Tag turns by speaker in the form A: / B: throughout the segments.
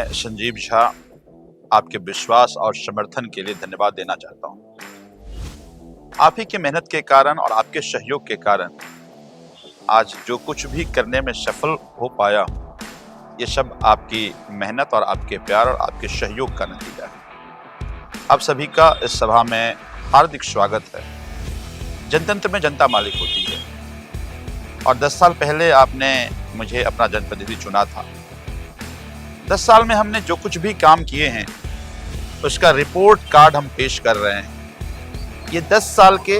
A: मैं संजीव झा आपके विश्वास और समर्थन के लिए धन्यवाद देना चाहता हूं। आप ही की मेहनत के कारण और आपके सहयोग के कारण आज जो कुछ भी करने में सफल हो पाया हूं, ये सब आपकी मेहनत और आपके प्यार और आपके सहयोग का नतीजा है। आप सभी का इस सभा में हार्दिक स्वागत है। जनतंत्र में जनता मालिक होती है और 10 साल पहले आपने मुझे अपना जनप्रतिनिधि चुना था। 10 साल में हमने जो कुछ भी काम किए हैं उसका रिपोर्ट कार्ड हम पेश कर रहे हैं। ये 10 साल के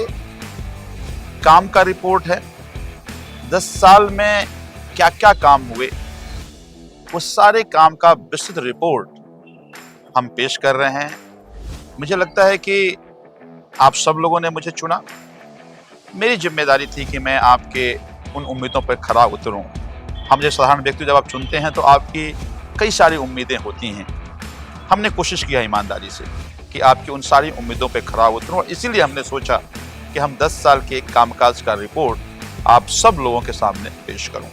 A: काम का रिपोर्ट है। 10 साल में क्या क्या काम हुए उस सारे काम का विस्तृत रिपोर्ट हम पेश कर रहे हैं। मुझे लगता है कि आप सब लोगों ने मुझे चुना। मेरी जिम्मेदारी थी कि मैं आपके उन उम्मीदों पर खरा उतरूं। हम जैसे साधारण व्यक्ति जब आप चुनते हैं तो आपकी कई सारी उम्मीदें होती हैं। हमने कोशिश किया ईमानदारी से कि आपकी उन सारी उम्मीदों पर खरा उतरूं, और इसीलिए हमने सोचा कि हम 10 साल के कामकाज का रिपोर्ट आप सब लोगों के सामने पेश करूं।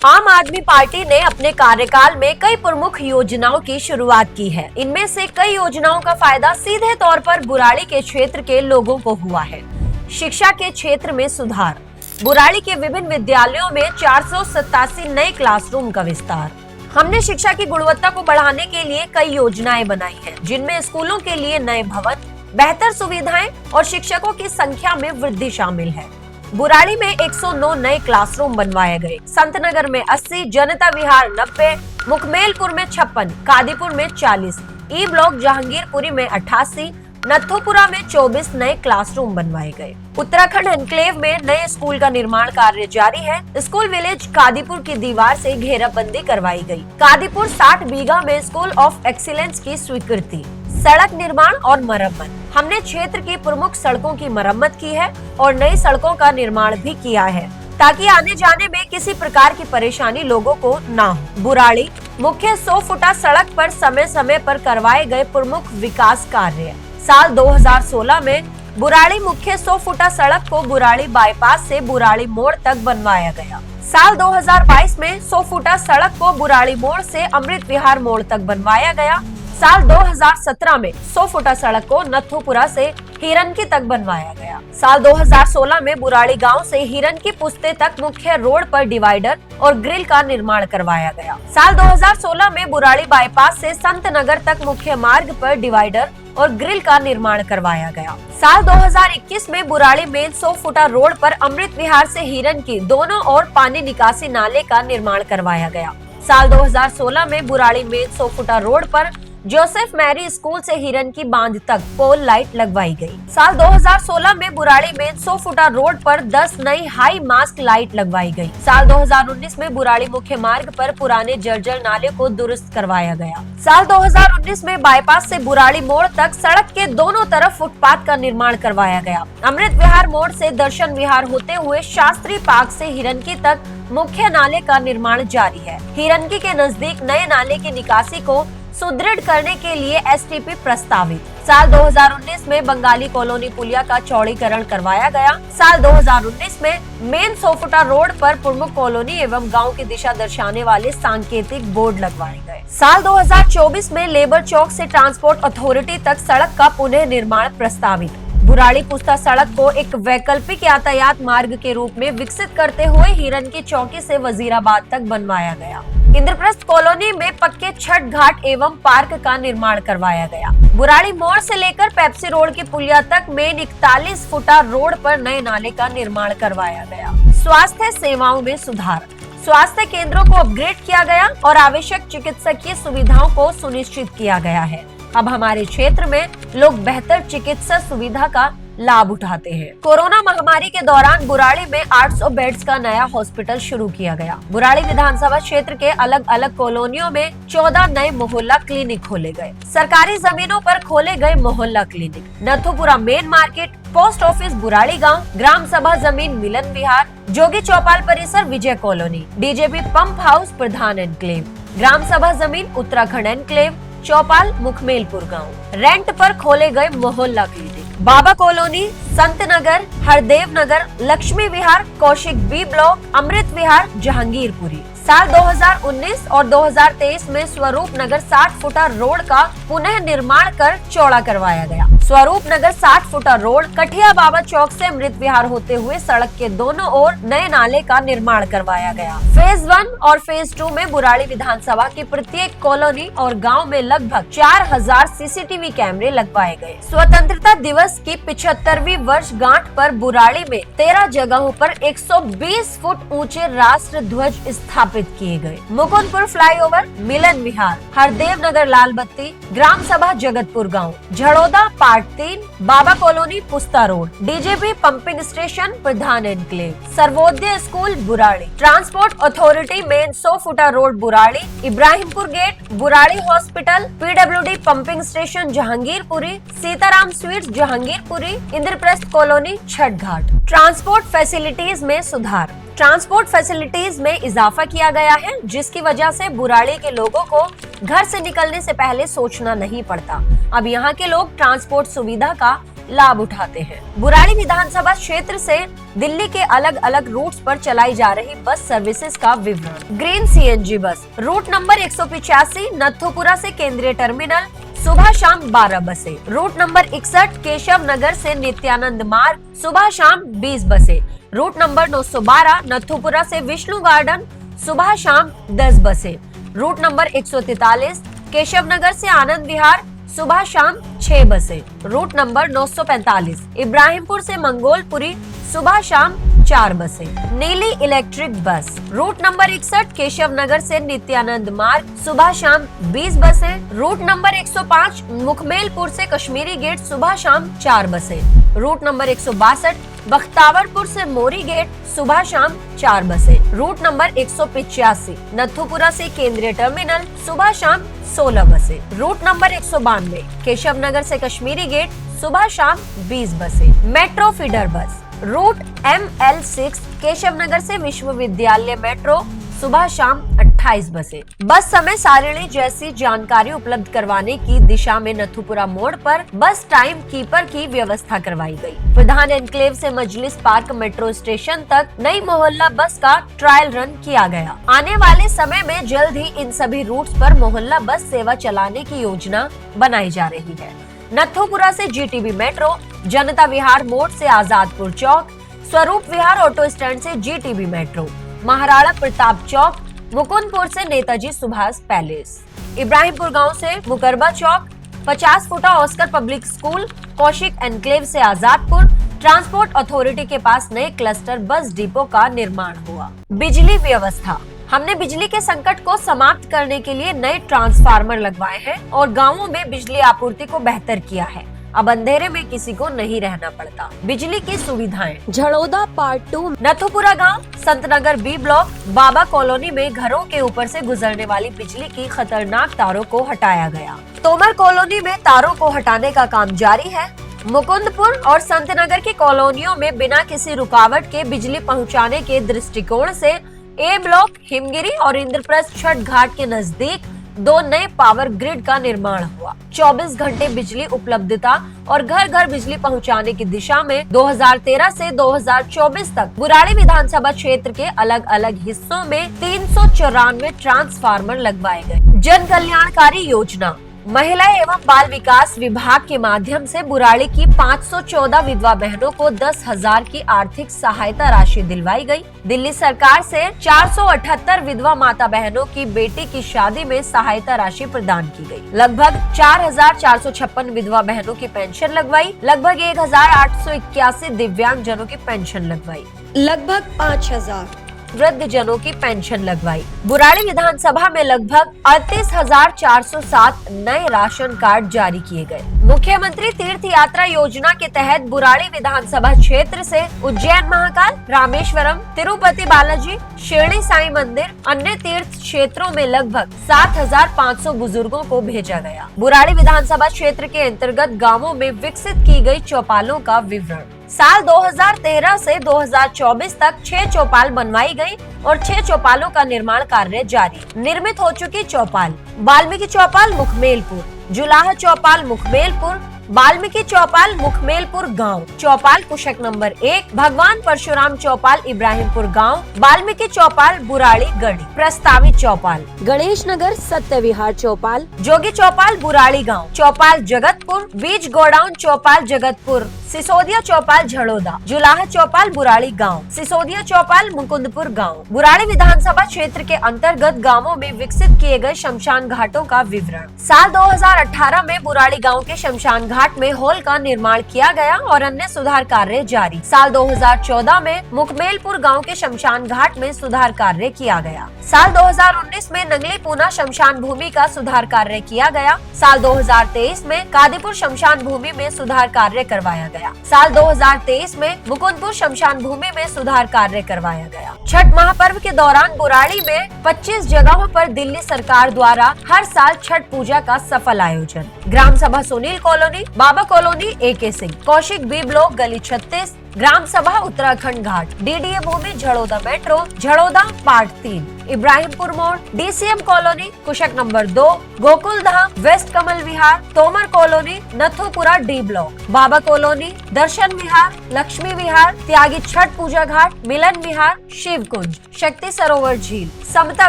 B: आम आदमी पार्टी ने अपने कार्यकाल में कई प्रमुख योजनाओं की शुरुआत की है। इनमें से कई योजनाओं का फायदा सीधे तौर पर बुराड़ी के क्षेत्र के लोगों को हुआ है। शिक्षा के क्षेत्र में सुधार, बुराड़ी के विभिन्न विद्यालयों में 487 नए क्लासरूम का विस्तार। हमने शिक्षा की गुणवत्ता को बढ़ाने के लिए कई योजनाएं बनाई हैं, जिनमें स्कूलों के लिए नए भवन, बेहतर सुविधाएं और शिक्षकों की संख्या में वृद्धि शामिल है। बुराड़ी में 109 नए क्लासरूम बनवाए गए। संतनगर में 80, जनता विहार 90, मुखमेलपुर में 56, कादीपुर में 40, ई ब्लॉक जहांगीरपुरी में 88, नथुपुरा में 24 नए क्लासरूम बनवाए गए। उत्तराखंड एनक्लेव में नए स्कूल का निर्माण कार्य जारी है। स्कूल विलेज कादीपुर की दीवार से घेराबंदी करवाई गई। कादीपुर 60 बीघा में स्कूल ऑफ एक्सीलेंस की स्वीकृति। सड़क निर्माण और मरम्मत, हमने क्षेत्र की प्रमुख सड़कों की मरम्मत की है और नई सड़कों का निर्माण भी किया है, ताकि आने जाने में किसी प्रकार की परेशानी लोगों को ना हो। बुराड़ी मुख्य 100 फुटा सड़क पर समय समय पर करवाए गए प्रमुख विकास कार्य। साल 2016 में बुराड़ी मुख्य 100 फुटा सड़क को बुराड़ी बाईपास से बुराड़ी मोड़ तक बनवाया गया। साल 2022 में 100 फुटा सड़क को बुराड़ी मोड़ से अमृत विहार मोड़ तक बनवाया गया। साल 2017 में 100 फुटा सड़क को नथुपुरा से हिरनकी तक बनवाया गया। साल 2016 में बुराड़ी गांव से हिरनकी पुस्ते तक मुख्य रोड पर डिवाइडर और ग्रिल का निर्माण करवाया गया। साल 2016 में बुराड़ी बाईपास से संतनगर तक मुख्य मार्ग पर डिवाइडर और ग्रिल का निर्माण करवाया गया। साल 2021 में बुराड़ी मेन 100 फुटा रोड पर अमृत विहार से हिरनकी दोनों ओर पानी निकासी नाले का निर्माण करवाया गया। साल 2016 में बुराड़ी मेन 100 फुटा रोड पर जोसेफ मैरी स्कूल से हिरनकी बांध तक पोल लाइट लगवाई गई। साल 2016 में बुराड़ी में 100 फुटा रोड पर 10 नई हाई मास्क लाइट लगवाई गई। साल 2019 में बुराड़ी मुख्य मार्ग पर पुराने जर्जर नाले को दुरुस्त करवाया गया। साल 2019 में बाईपास से बुराड़ी मोड़ तक सड़क के दोनों तरफ फुटपाथ का निर्माण करवाया गया। अमृत विहार मोड़ से दर्शन विहार होते हुए शास्त्री पार्क से हिरनकी तक मुख्य नाले का निर्माण जारी है। हिरनकी के नजदीक नए नाले की निकासी को सुदृढ़ करने के लिए एसटीपी प्रस्तावित। साल 2019 में बंगाली कॉलोनी पुलिया का चौड़ीकरण करवाया गया। साल 2019 में मेन 100 फुटा रोड पर प्रमुख कॉलोनी एवं गांव की दिशा दर्शाने वाले सांकेतिक बोर्ड लगवाए गए। साल 2024 में लेबर चौक से ट्रांसपोर्ट अथॉरिटी तक सड़क का पुनः निर्माण प्रस्तावित। बुराड़ी पुस्ता सड़क को एक वैकल्पिक यातायात मार्ग के रूप में विकसित करते हुए हिरनकी चौकी से वजीराबाद तक बनवाया गया। इंद्रप्रस्थ कॉलोनी में पक्के छठ घाट एवं पार्क का निर्माण करवाया गया। बुराड़ी मोड़ से लेकर पेप्सी रोड की पुलिया तक मेन 41 फुटा रोड पर नए नाले का निर्माण करवाया गया। स्वास्थ्य सेवाओं में सुधार, स्वास्थ्य केंद्रों को अपग्रेड किया गया और आवश्यक चिकित्सकीय सुविधाओं को सुनिश्चित किया गया है। अब हमारे क्षेत्र में लोग बेहतर चिकित्सा सुविधा का लाभ उठाते हैं। कोरोना महामारी के दौरान बुराड़ी में 800 बेड्स का नया हॉस्पिटल शुरू किया गया। बुराड़ी विधानसभा क्षेत्र के अलग अलग कॉलोनियों में 14 नए मोहल्ला क्लिनिक खोले गए। सरकारी जमीनों पर खोले गए Mohalla clinic. Nathupura main market, post office Burari गांव, ग्राम सभा जमीन मिलन विहार, जोगी चौपाल परिसर Vijay colony, DJP pump house Pradhan enclave, Gram Sabha जमीन उत्तराखंड एनक्लेव, चौपाल मुखमेलपुर गांव। रेंट पर खोले गए मोहल्ला क्लिनिक। बाबा कॉलोनी, संतनगर, हरदेव नगर, लक्ष्मी विहार, कौशिक बी ब्लॉक, अमृत विहार, जहांगीरपुरी। साल 2019 और 2023 में स्वरूप नगर 60 फुटा रोड का पुनः निर्माण कर चौड़ा करवाया गया। स्वरूप नगर 60 फुटा रोड कठिया बाबा चौक से अमृत विहार होते हुए सड़क के दोनों ओर नए नाले का निर्माण करवाया गया। फेज 1 और फेज 2 में बुराड़ी विधानसभा की प्रत्येक कॉलोनी और गांव में लगभग 4000 सीसीटीवी कैमरे लगवाए गए। स्वतंत्रता दिवस की 75वीं वर्षगांठ पर बुराड़ी में 13 जगहों पर 120 फुट ऊंचे राष्ट्र ध्वज स्थापित किए गए। मुकुंदपुर फ्लाईओवर, मिलन विहार, हरदेव नगर लाल बत्ती, ग्राम सभा जगतपुर गाँव, Jharoda part 3, Baba colony Pusta road, DJP pumping station, Pradhan enclave, Sarvodaya school Burari, transport authority main 100 फुटा road Burari, Ibrahimpur gate, Burari hospital, PWD pumping station Jahangirpuri, Sitaram sweets Jahangirpuri, Indraprastha colony Chhath ghat. Transport facilities में सुधार। ट्रांसपोर्ट फैसिलिटीज में इजाफा किया गया है, जिसकी वजह से बुराड़ी के लोगों को घर से निकलने से पहले सोचना नहीं पड़ता। अब यहाँ के लोग ट्रांसपोर्ट सुविधा का लाभ उठाते हैं। बुराड़ी विधानसभा क्षेत्र से दिल्ली के अलग अलग रूट्स पर चलाई जा रही बस सर्विसेज का विवरण। Green CNG bus, route number 185 Nathupura से केंद्रीय टर्मिनल, सुबह शाम 12 बसें। रूट नंबर 61 केशव नगर से नित्यानंद मार्ग, सुबह शाम 20 बसें। रूट नंबर 912 नथुपुरा से विष्णु गार्डन, सुबह शाम 10 बसें। रूट नंबर 143 केशव नगर से आनंद विहार, सुबह शाम 6 बसें। रूट नंबर 945 इब्राहिमपुर से मंगोलपुरी, सुबह शाम 4 बसें। नीली electric bus, route number 61 Keshav नगर से नित्यानंद मार्ग, सुबह शाम 20 बसें। रूट नंबर 105 मुखमेलपुर से कश्मीरी गेट, सुबह शाम 4 बसें। रूट नंबर 162 बख्तावरपुर से मोरी गेट, सुबह शाम 4 बसें। रूट नंबर 185 नथुपुरा से केंद्रीय टर्मिनल, सुबह शाम 16 बसें। रूट नंबर 192 केशव नगर से कश्मीरी गेट, सुबह शाम 20 बसें। मेट्रो फीडर बस, रूट ML6 केशव नगर से विश्वविद्यालय मेट्रो, सुबह शाम 28 बसें। बस समय सारिणी जैसी जानकारी उपलब्ध करवाने की दिशा में नथुपुरा मोड़ पर बस टाइम कीपर की व्यवस्था करवाई गई। प्रधान एनक्लेव से मजलिस पार्क मेट्रो स्टेशन तक नई मोहल्ला बस का ट्रायल रन किया गया। आने वाले समय में जल्द ही इन सभी रूट्स पर मोहल्ला बस सेवा चलाने की योजना बनाई जा रही है। नथुपुरा से GTB मेट्रो, जनता विहार मोड़ से आजादपुर चौक, स्वरूप विहार ऑटो स्टैंड से GTB मेट्रो, महाराणा प्रताप चौक, मुकुंदपुर से नेताजी सुभाष पैलेस, इब्राहिमपुर गांव से मुकरबा चौक, 50 फुटा Oscar public school, Kaushik enclave से आजादपुर। ट्रांसपोर्ट अथॉरिटी के पास नए क्लस्टर बस डिपो का निर्माण हुआ। बिजली व्यवस्था, हमने बिजली के संकट को समाप्त करने के लिए नए ट्रांसफार्मर लगवाए हैं और गाँवों में बिजली आपूर्ति को बेहतर किया है। अब अंधेरे में किसी को नहीं रहना पड़ता। बिजली की सुविधाएं, झड़ौदा पार्ट 2 नथुपुरा गांव, Santnagar B block, Baba colony में घरों के ऊपर से गुजरने वाली बिजली की खतरनाक तारों को हटाया गया। तोमर कॉलोनी में तारों को हटाने का काम जारी है। मुकुंदपुर और संतनगर की कॉलोनियों में बिना किसी रुकावट के बिजली पहुँचाने के दृष्टिकोण से A ब्लॉक, हिमगिरी और इंद्रप्रस्थ छठ घाट के नजदीक 2 नए पावर ग्रिड का निर्माण हुआ। 24 घंटे बिजली उपलब्धता और घर घर बिजली पहुंचाने की दिशा में 2013 से 2024 तक बुराड़ी विधानसभा क्षेत्र के अलग अलग हिस्सों में 394 ट्रांसफार्मर लगवाए गए। जन कल्याणकारी योजना, महिला एवं बाल विकास विभाग के माध्यम से बुराड़ी की 514 विधवा बहनों को 10,000 की आर्थिक सहायता राशि दिलवाई गई। दिल्ली सरकार से 478 विधवा माता बहनों की बेटी की शादी में सहायता राशि प्रदान की गई। लगभग 4,456 विधवा बहनों की पेंशन लगवाई। लगभग 1,881 दिव्यांग जनों की पेंशन लगवाई। लगभग 5,000 वृद्ध जनों की पेंशन लगवाई। बुराड़ी विधानसभा में लगभग 38,407 नए राशन कार्ड जारी किए गए। मुख्यमंत्री तीर्थ यात्रा योजना के तहत बुराड़ी विधानसभा क्षेत्र से उज्जैन महाकाल, रामेश्वरम, तिरुपति बालाजी, शिरडी साई मंदिर, अन्य तीर्थ क्षेत्रों में लगभग 7,500 बुजुर्गों को भेजा गया। बुराड़ी विधानसभा क्षेत्र के अंतर्गत गाँवों में विकसित की गई चौपालों का विवरण। साल 2013 से 2024 तक 6 चौपाल बनवाई गई और 6 चौपालों का निर्माण कार्य जारी। निर्मित हो चुकी चौपाल: वाल्मीकि चौपाल मुखमेलपुर, जुलाहा चौपाल मुखमेलपुर, वाल्मीकि चौपाल मुखमेलपुर गांव, चौपाल कुशक नंबर 1, भगवान परशुराम चौपाल इब्राहिमपुर गांव, वाल्मीकि चौपाल बुराड़ी गढ़ी, प्रस्तावित चौपाल गणेश नगर सत्य विहार चौपाल, जोगी चौपाल बुराड़ी गांव, चौपाल जगतपुर, बीज गोडाउन चौपाल जगतपुर, सिसोदिया चौपाल झड़ोदा, जुलाहा चौपाल बुराड़ी गांव, सिसोदिया चौपाल मुकुंदपुर गांव। बुराड़ी विधानसभा क्षेत्र के अंतर्गत गांवों में विकसित किए गए शमशान घाटों का विवरण। साल 2018 में बुराड़ी गांव के शमशान घाट में हॉल का निर्माण किया गया और अन्य सुधार कार्य जारी। साल 2014 में मुखमेलपुर गांव के शमशान घाट में सुधार कार्य किया गया। साल 2019 में नंगली पूना शमशान भूमि का सुधार कार्य किया गया। साल 2023 में कादीपुर शमशान भूमि में सुधार कार्य करवाया गया। साल 2023 में मुकुंदपुर शमशान भूमि में सुधार कार्य करवाया गया। छठ महापर्व के दौरान बुराड़ी में 25 जगहों पर दिल्ली सरकार द्वारा हर साल छठ पूजा का सफल आयोजन। Gram Sabha Sunil colony, Baba colony, AK Singh, Kaushik B block, गली 36, ग्राम सभा उत्तराखंड घाट, DDA भूमि झड़ोदा मेट्रो, झड़ोदा पार्ट 3, इब्राहिमपुर मोड़, DCM colony, Kushak number 2, Gokul Dham, west Kamal Vihar, Tomar colony, Nathupura D block, Baba colony, Darshan Vihar, Lakshmi Vihar, Tyagi Chhath Puja ghat, Milan Vihar, Shiv Kunj, Shakti Sarovar झील, समता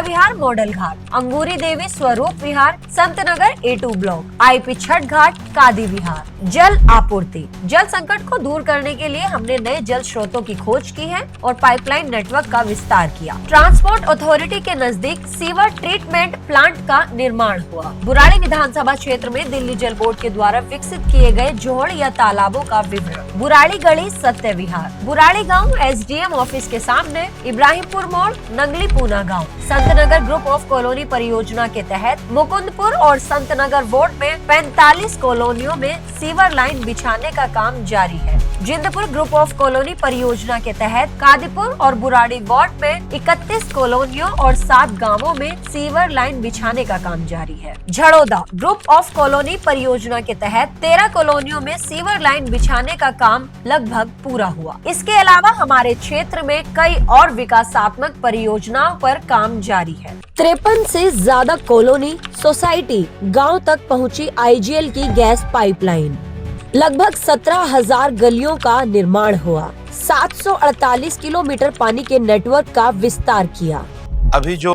B: विहार मॉडल घाट, अंगूरी देवी स्वरूप विहार, Sant Nagar A2 block, IP Chhath घाट, कादी विहार। जल आपूर्ति। जल संकट को दूर करने के लिए हमने नए जल स्रोतों की खोज की है और पाइपलाइन नेटवर्क का विस्तार किया। ट्रांसपोर्ट अथॉरिटी के नजदीक सीवर ट्रीटमेंट प्लांट का निर्माण हुआ। बुराड़ी विधानसभा क्षेत्र में दिल्ली जल बोर्ड के द्वारा विकसित किए गए जोड़ या तालाबों का विवरण। बुराड़ी गली सत्य विहार, बुराड़ी गांव SDM ऑफिस के सामने, इब्राहिमपुर मोड़, नंगली पूना गांव। संतनगर ग्रुप ऑफ कॉलोनी परियोजना के तहत मुकुंदपुर और संतनगर वार्ड में 45 कॉलोनियों में सीवर लाइन बिछाने का काम जारी है। जिंदपुर ग्रुप ऑफ कॉलोनी परियोजना के तहत कादीपुर और बुराड़ी वार्ड में 31 कॉलोनियों और 7 गांवों में सीवर लाइन बिछाने का काम जारी है। झड़ोदा ग्रुप ऑफ कॉलोनी परियोजना के तहत 13 कॉलोनियों में सीवर लाइन बिछाने का काम लगभग पूरा हुआ। इसके अलावा हमारे क्षेत्र में कई और विकासात्मक परियोजनाओं पर काम जारी है। 53 से ज्यादा कॉलोनी, सोसाइटी, गाँव तक पहुँची IGL की गैस पाइपलाइन। लगभग 17,000 गलियों का निर्माण हुआ। 748 किलोमीटर पानी के नेटवर्क का विस्तार किया।
A: अभी जो